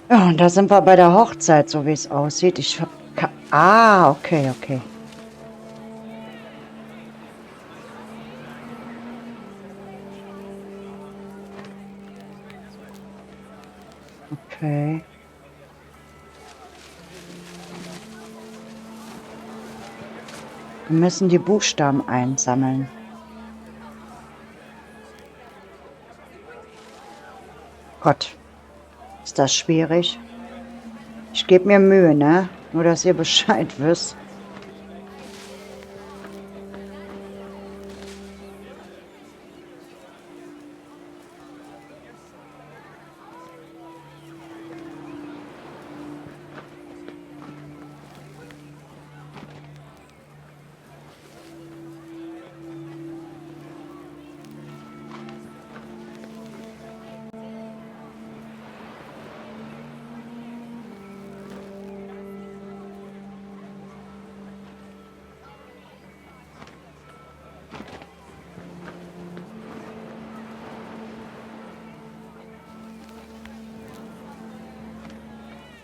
Ja, und da sind wir bei der Hochzeit, so wie es aussieht. Okay, okay. Okay. Wir müssen die Buchstaben einsammeln. Gott, ist das schwierig? Ich gebe mir Mühe, ne? Nur, dass ihr Bescheid wisst.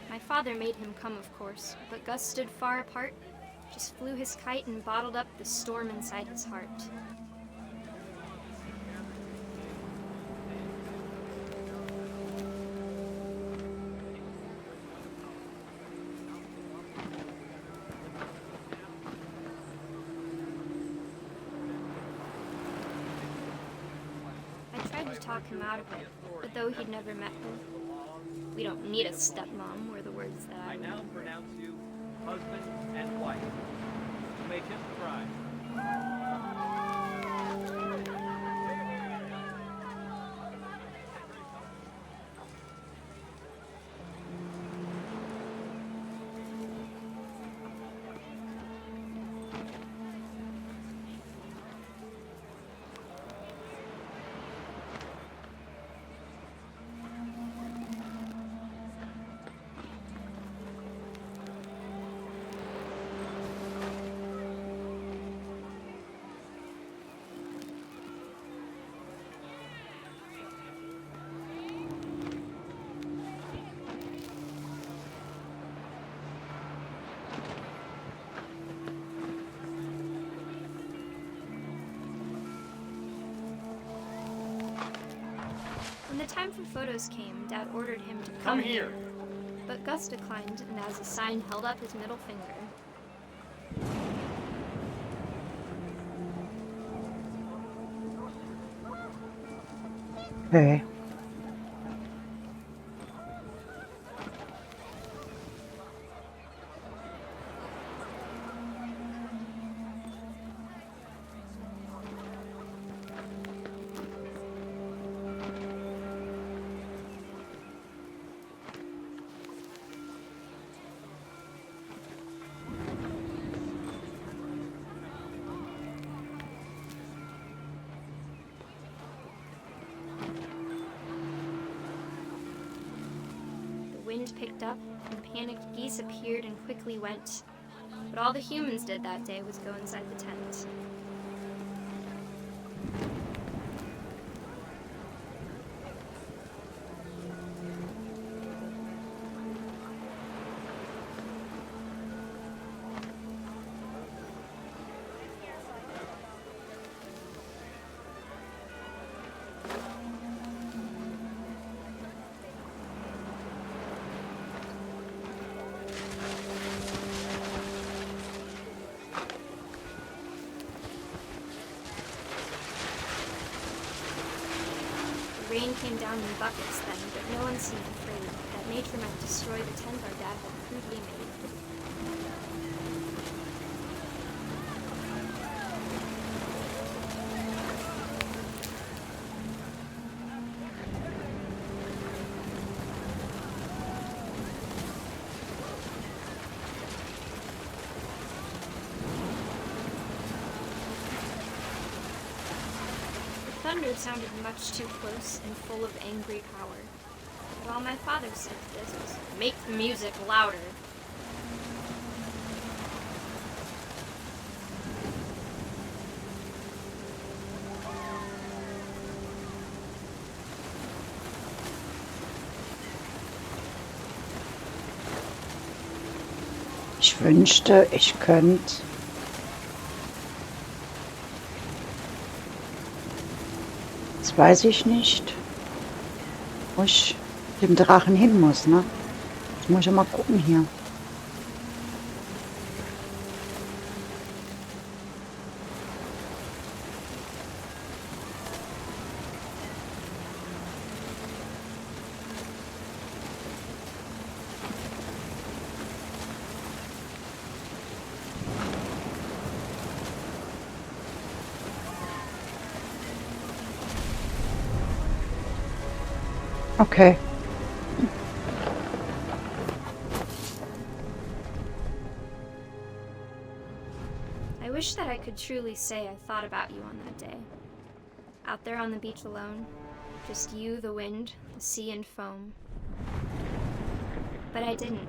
My father made him come, of course, but Gus stood far apart, just flew his kite and bottled up the storm inside his heart. I tried to talk him out of it, but though he'd never met her, "We don't need a stepmom," were the words that I now remembered. pronounce you husband and wife. To make him cry. When the time for photos came, Dad ordered him to come here. But Gus declined, and as a sign held up his middle finger. Okay. The wind picked up, and panicked geese appeared and quickly went. But all the humans did that day was go inside the tent. The rain came down in buckets then, but no one seemed afraid that nature might destroy the tent our dad had crudely made. The thunder sounded much too close and full of angry power. But all my father said to this was, "Make the music louder." Ich wünschte, ich könnte. Das weiß ich nicht, wo ich dem Drachen hin muss, ne? Das muss ich mal gucken hier. Okay. I wish that I could truly say I thought about you on that day. Out there on the beach alone, just you, the wind, the sea, and foam. But I didn't.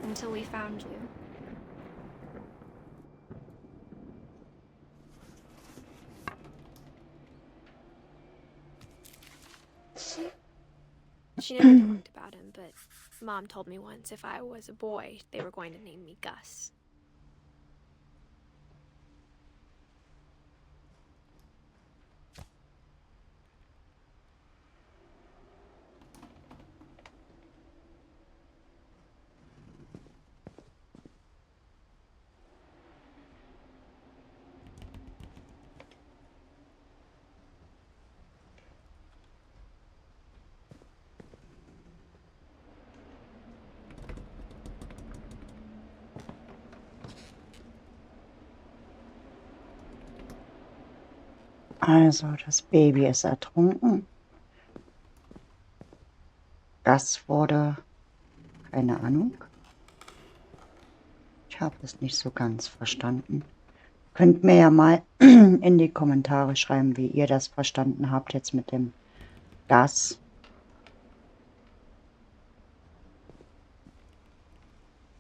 Until we found you. She never talked about him, but Mom told me once if I was a boy, they were going to name me Gus. Also, das Baby ist ertrunken. Das wurde, keine Ahnung. Ich habe es nicht so ganz verstanden. Könnt mir ja mal in die Kommentare schreiben, wie ihr das verstanden habt jetzt mit dem Gas.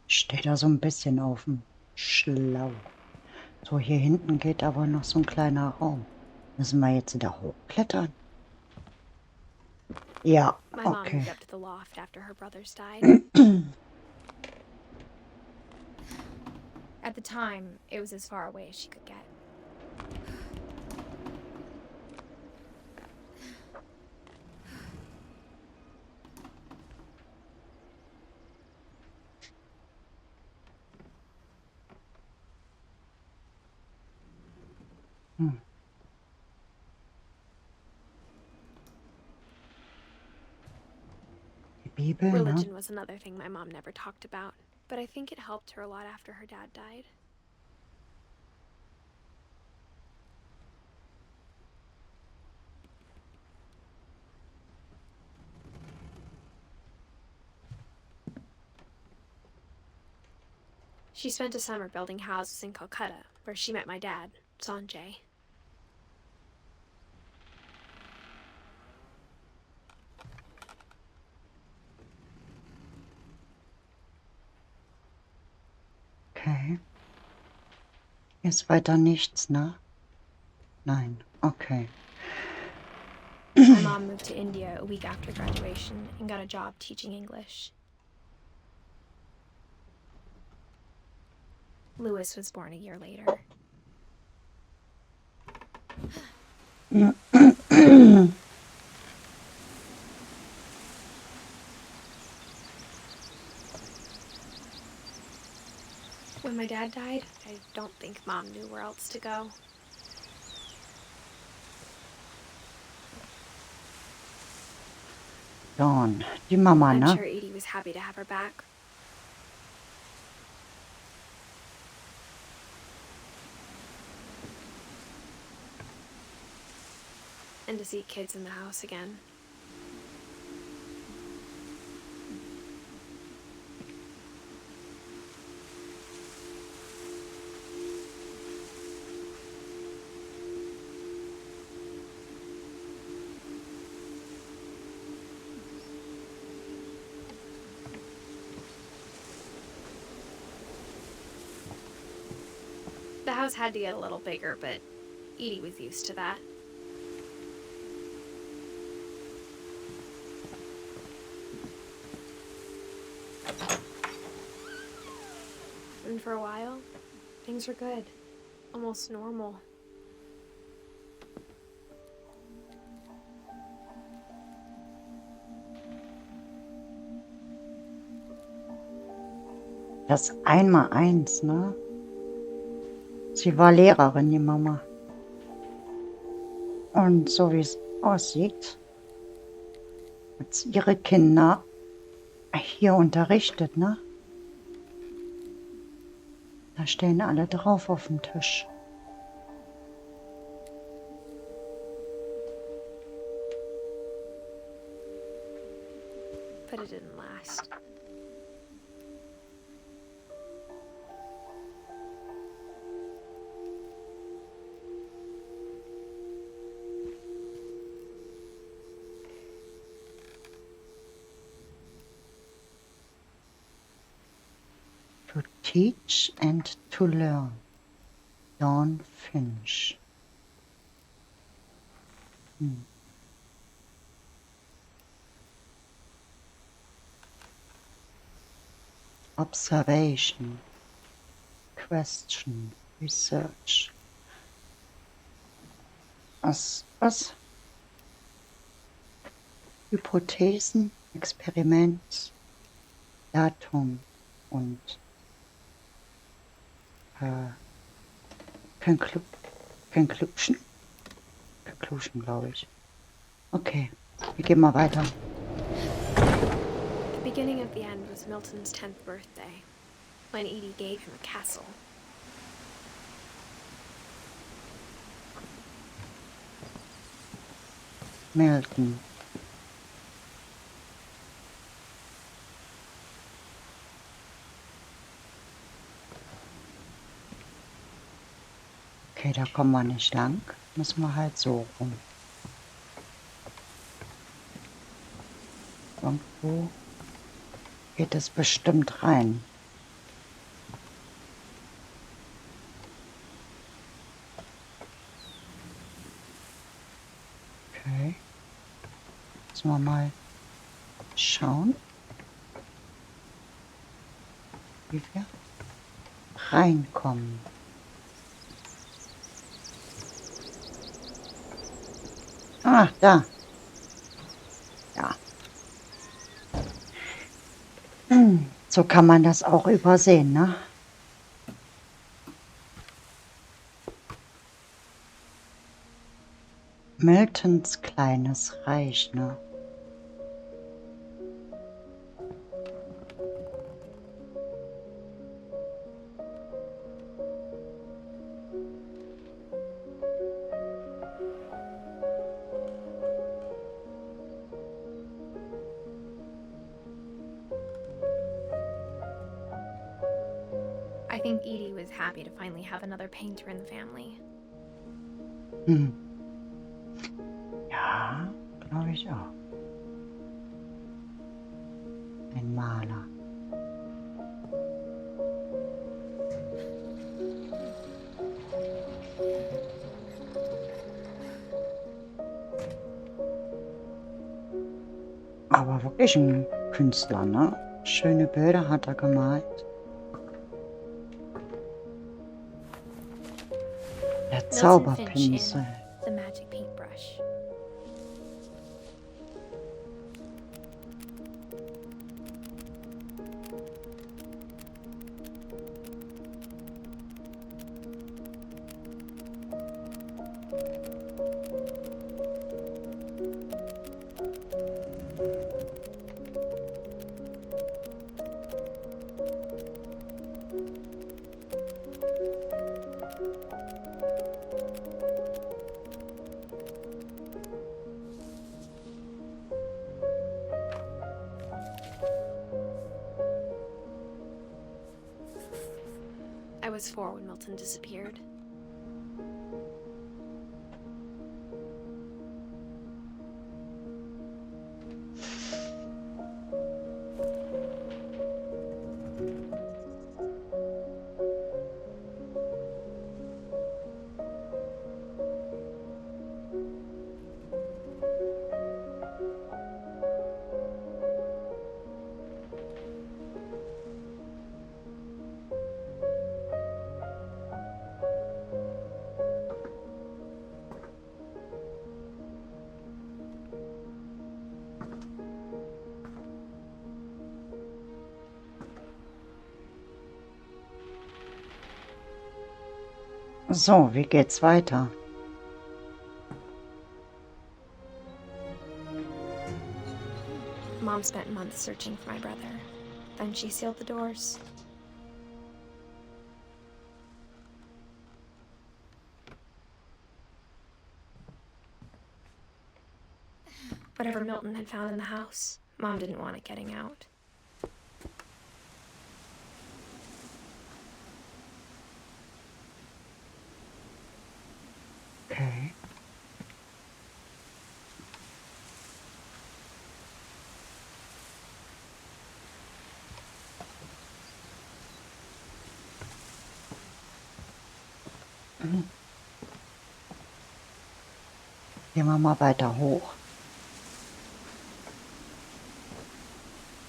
Ich stehe da so ein bisschen auf dem Schlauch. So, hier hinten geht aber noch so ein kleiner Raum. Müssen wir jetzt da hochklettern? Ja, My mom okay. moved up to the loft after her brothers died. At the time, it was as far away as she could get. Hm. Die Bibel, ne? Religion was another thing my mom never talked about, but I think it helped her a lot after her dad died. She spent a summer building houses in Calcutta, where she met my dad, Sanjay. Okay. Ist weiter nichts, ne? Nein, okay. My mom moved to India a week after graduation and got a job teaching English. Louis was born a year later. When my dad died, I don't think Mom knew where else to go. Dawn, die Mama, I'm ne? sure Edie was happy to have her back. And to see kids in the house again. The house had to get a little bigger, but Edie was used to that. And for a while, things were good. Almost normal. Das Einmaleins, ne? Sie war Lehrerin, die Mama. Und so wie es aussieht, hat sie ihre Kinder hier unterrichtet, ne? Da stehen alle drauf auf dem Tisch. But it didn't last. To teach and to learn. Dawn Finch. Observation, question, research. Was? Hypothesen, Experiment, Datum und Conclusion, glaube ich. Okay, wir gehen mal weiter. The beginning of the end was Milton's 10th birthday, when Edie gave him a castle. Milton. Okay, da kommen wir nicht lang. Müssen wir halt so rum. Irgendwo geht es bestimmt rein. Okay. Müssen wir mal schauen, wie wir reinkommen. Ah, da. Ja. So kann man das auch übersehen, ne? Miltons kleines Reich, ne? I think Edie was happy to finally have another painter in the family. Ja, glaube ich auch. Ein Maler. Aber wirklich ein Künstler, ne? Schöne Bilder hat er gemalt. Der Milton Finch Zauberpinsel. in The Magic Paintbrush. I was 4 when Milton disappeared. So, wie geht's weiter? Mom spent months searching for my brother. Then she sealed the doors. Whatever Milton had found in the house, Mom didn't want it getting out. Okay. Gehen wir mal weiter hoch.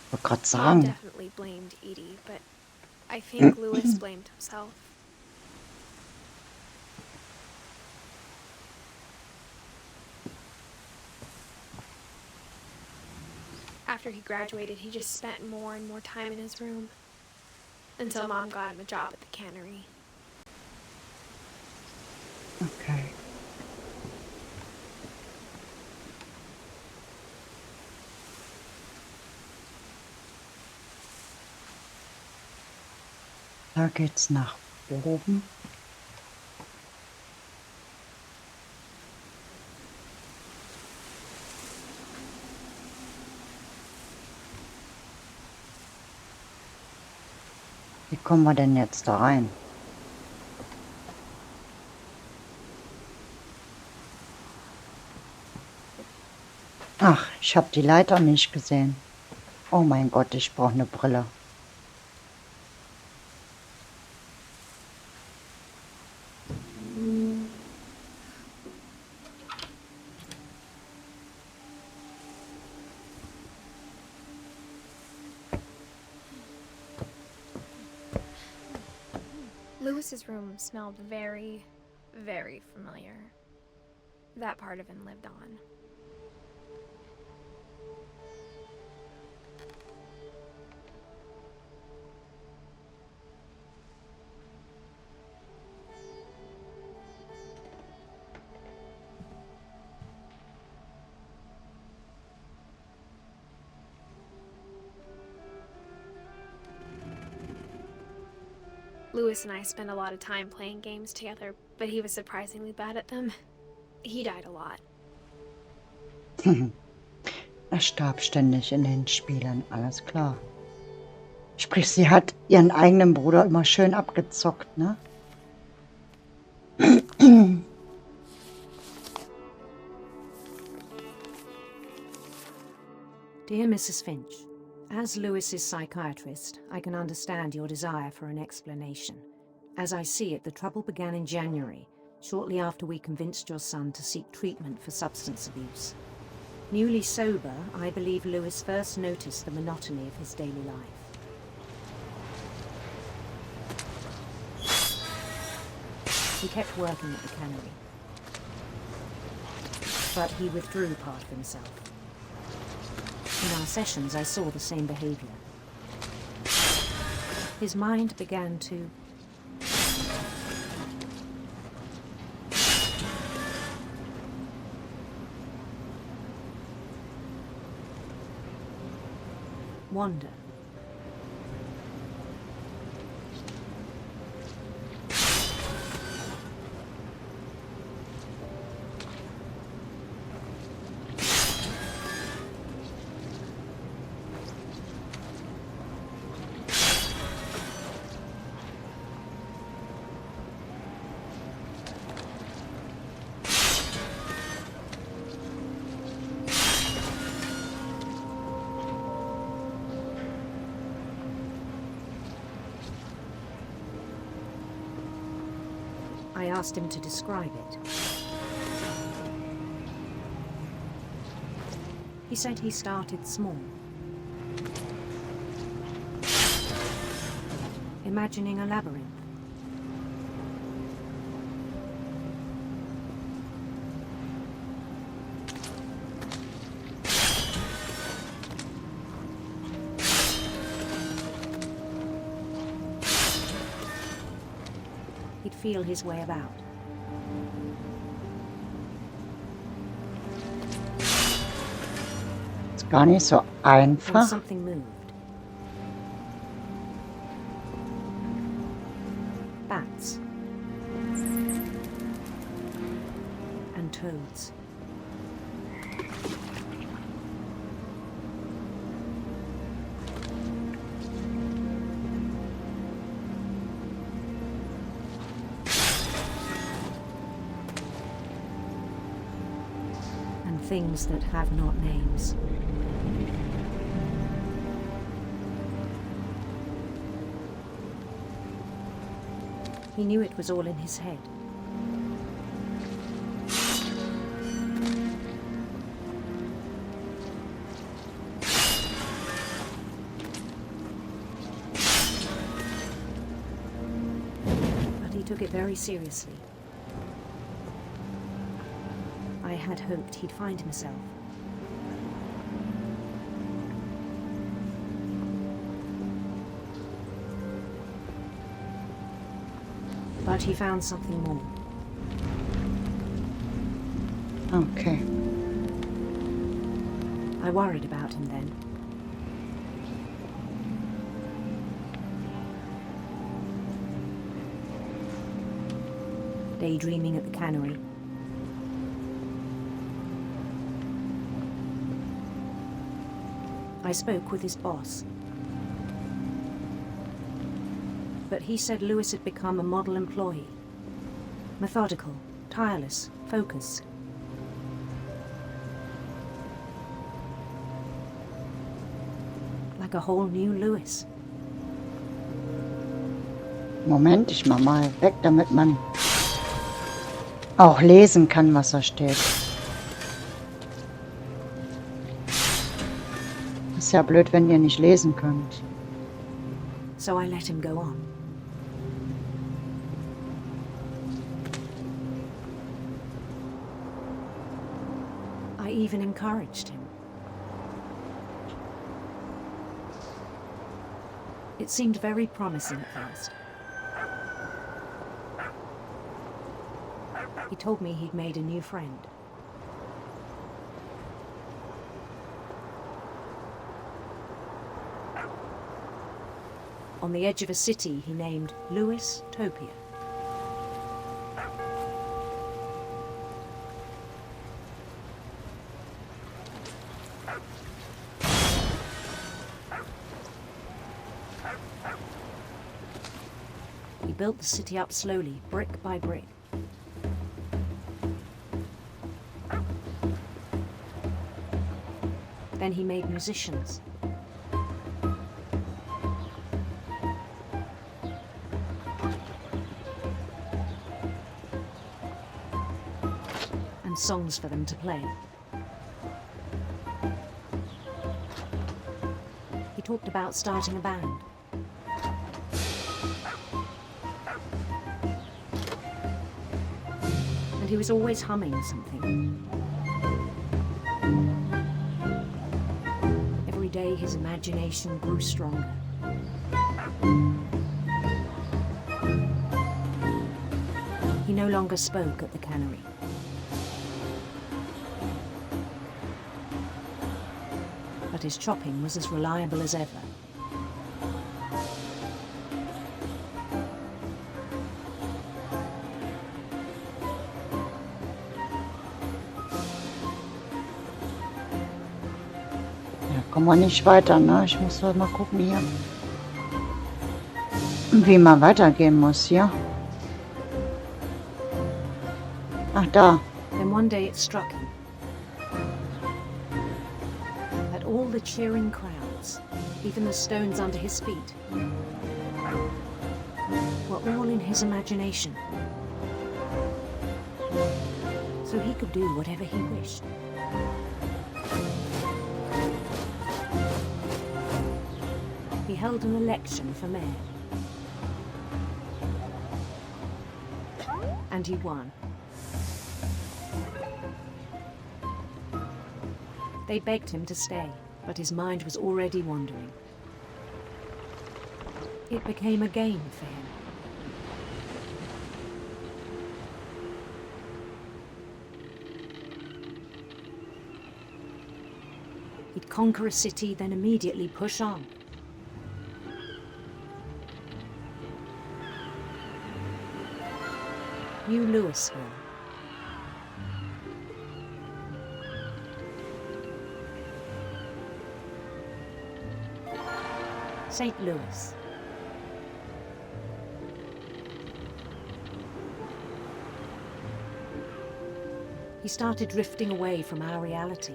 Ich wollte gerade Mom sagen, definitely blamed Edie, but I think Louis blamed himself. After he graduated, he just spent more and more time in his room. Until Mom got him a job at the cannery. okay. Da geht's nach oben. Wie kommen wir denn jetzt da rein? Ach, ich habe die Leiter nicht gesehen. Oh mein Gott, ich brauche eine Brille. Louis's room smelled very, very familiar. That part of him lived on. Louis and I spent a lot of time playing games together, but he was surprisingly bad at them. He died a lot. Er starb ständig in den Spielen, alles klar. Sprich, sie hat ihren eigenen Bruder immer schön abgezockt, ne? Dear Mrs. Finch, as Lewis's psychiatrist, I can understand your desire for an explanation. As I see it, the trouble began in January, shortly after we convinced your son to seek treatment for substance abuse. Newly sober, I believe Lewis first noticed the monotony of his daily life. He kept working at the cannery, but he withdrew part of himself. In our sessions, I saw the same behavior. His mind began to wander. I asked him to describe it. He said he started small, imagining a labyrinth. he'd feel his way about. Ist gar nicht so Then einfach. something moved. Bats. And toads. And things that have not names. He knew it was all in his head. But he took it very seriously. I had hoped he'd find himself. But he found something more. Okay. I worried about him then. Daydreaming at the cannery. I spoke with his boss. But he said Lewis had become a model employee. Methodical, tireless, focused. Like a whole new Lewis. Moment, ich mach mal weg, damit man auch lesen kann, was da steht. Ist ja blöd, wenn ihr nicht lesen könnt. So I let him go on. I even encouraged him. It seemed very promising at first. He told me he'd made a new friend. On the edge of a city he named Lewis Topia. He built the city up slowly, brick by brick. Then he made musicians. And songs for them to play. He talked about starting a band. And he was always humming something. Every day his imagination grew stronger. He no longer spoke at the cannery. But his chopping was as reliable as ever. Kommen wir nicht weiter, ne? Ich muss doch mal gucken hier, wie man weitergehen muss hier. Ach, da. Then one day it struck him that all the cheering crowds, even the stones under his feet, were all in his imagination. So he could do whatever he wished. He held an election for mayor. And he won. They begged him to stay, but his mind was already wandering. It became a game for him. conquer a city, then immediately push on. New Louisville. St. Louis. He started drifting away from our reality.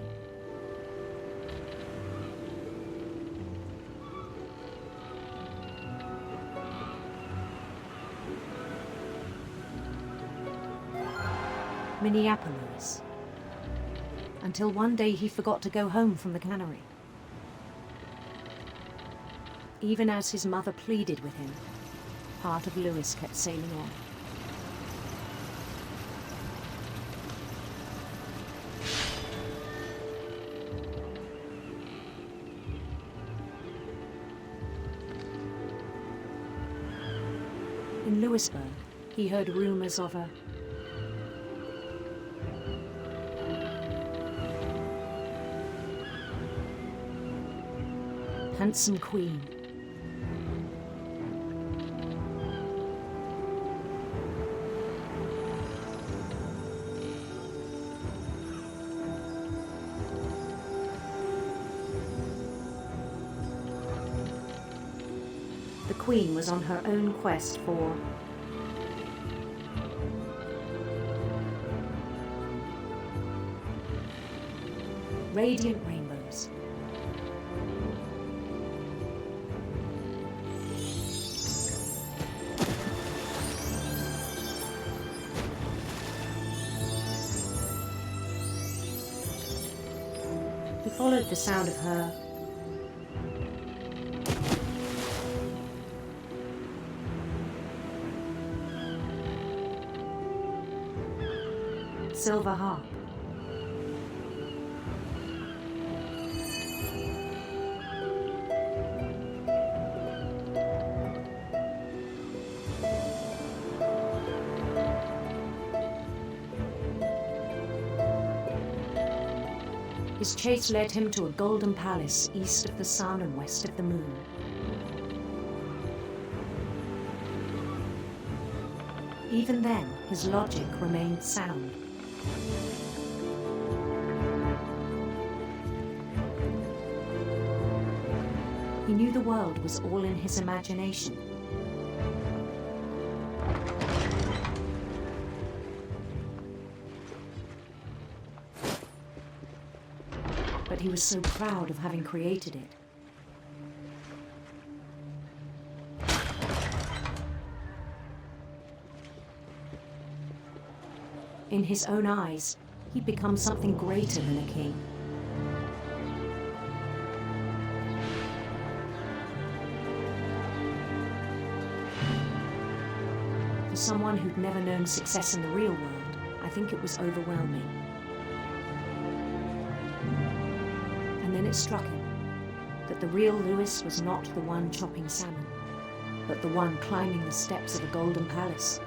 Minneapolis. Until one day he forgot to go home from the cannery. Even as his mother pleaded with him, part of Louis kept sailing on. In Louisburg, he heard rumors of a handsome queen. The queen was on her own quest for radiant rainbows. He followed the sound of her silver harp. His chase led him to a golden palace east of the sun and west of the moon. Even then, his logic remained sound. He knew the world was all in his imagination. But he was so proud of having created it. In his own eyes, he'd become something greater than a king. For someone who'd never known success in the real world, I think it was overwhelming. And then it struck him that the real Louis was not the one chopping salmon, but the one climbing the steps of a golden palace.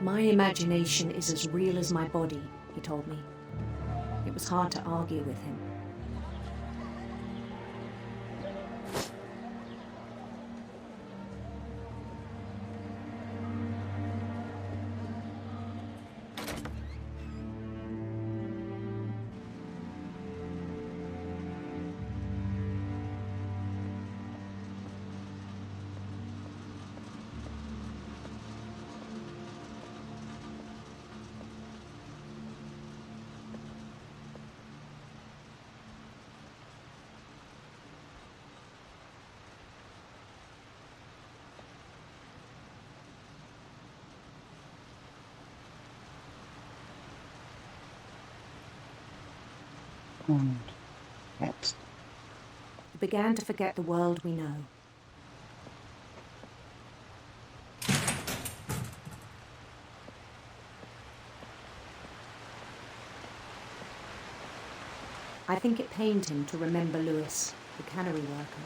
My imagination is as real as my body, he told me. It was hard to argue with him. Und jetzt? We began to forget the world we know. I think it pained him to remember Lewis, the cannery worker.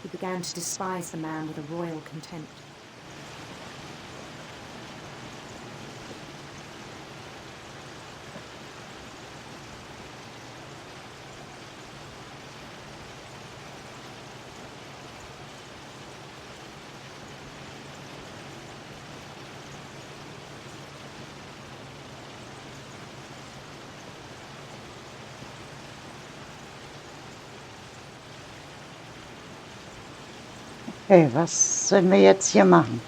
He began to despise the man with a royal contempt. Okay, was sollen wir jetzt hier machen?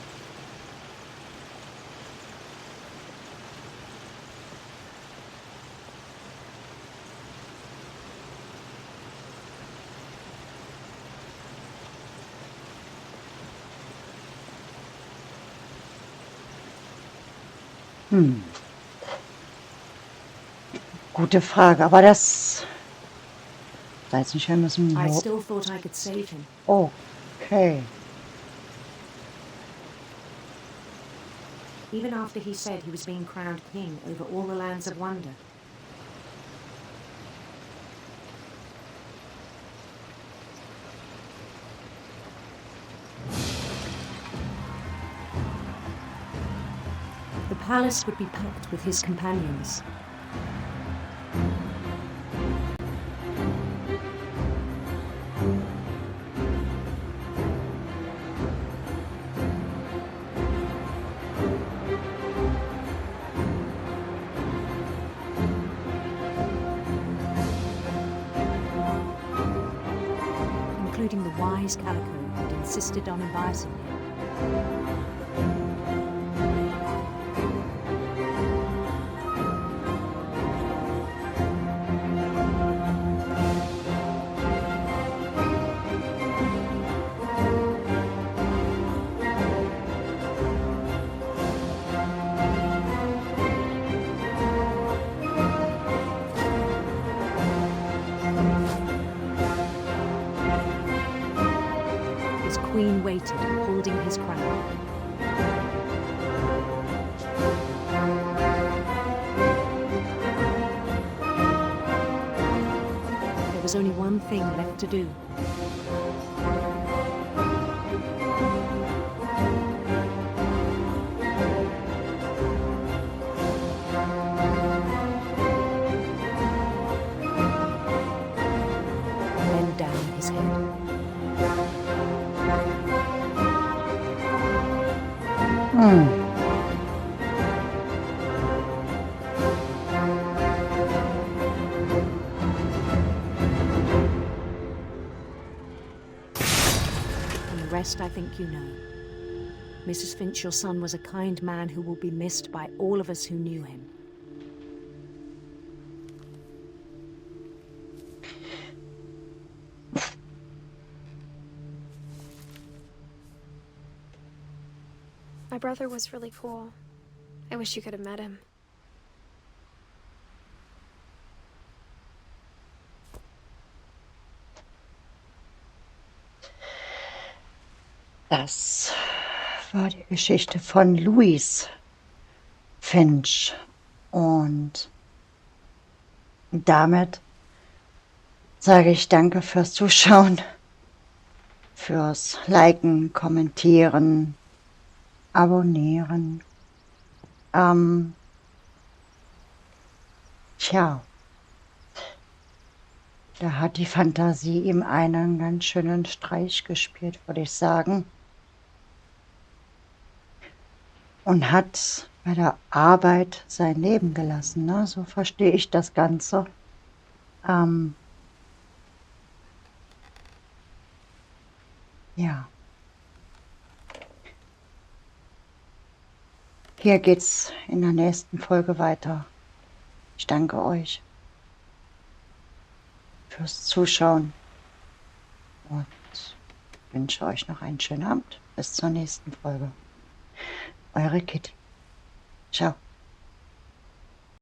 Gute Frage, aber das... Da jetzt nicht, wir müssen... I still thought I could save him. Okay. Even after he said he was being crowned king over all the lands of wonder. The palace would be packed with his companions. Including the wise Calico that insisted on advising him. His queen waited, holding his crown. There was only one thing left to do. Bend down his head. And the rest I think you know. Mrs. Finch, your son was a kind man who will be missed by all of us who knew him. My brother was really cool. I wish you could have met him. Das war die Geschichte von Louise Finch. Und damit sage ich danke fürs Zuschauen, fürs Liken, Kommentieren, Abonnieren. Tja, da hat die Fantasie ihm einen ganz schönen Streich gespielt, würde ich sagen. Und hat bei der Arbeit sein Leben gelassen, ne? So verstehe ich das Ganze. Ja. Hier geht's in der nächsten Folge weiter. Ich danke euch fürs Zuschauen und wünsche euch noch einen schönen Abend. Bis zur nächsten Folge. Eure Kitty. Ciao.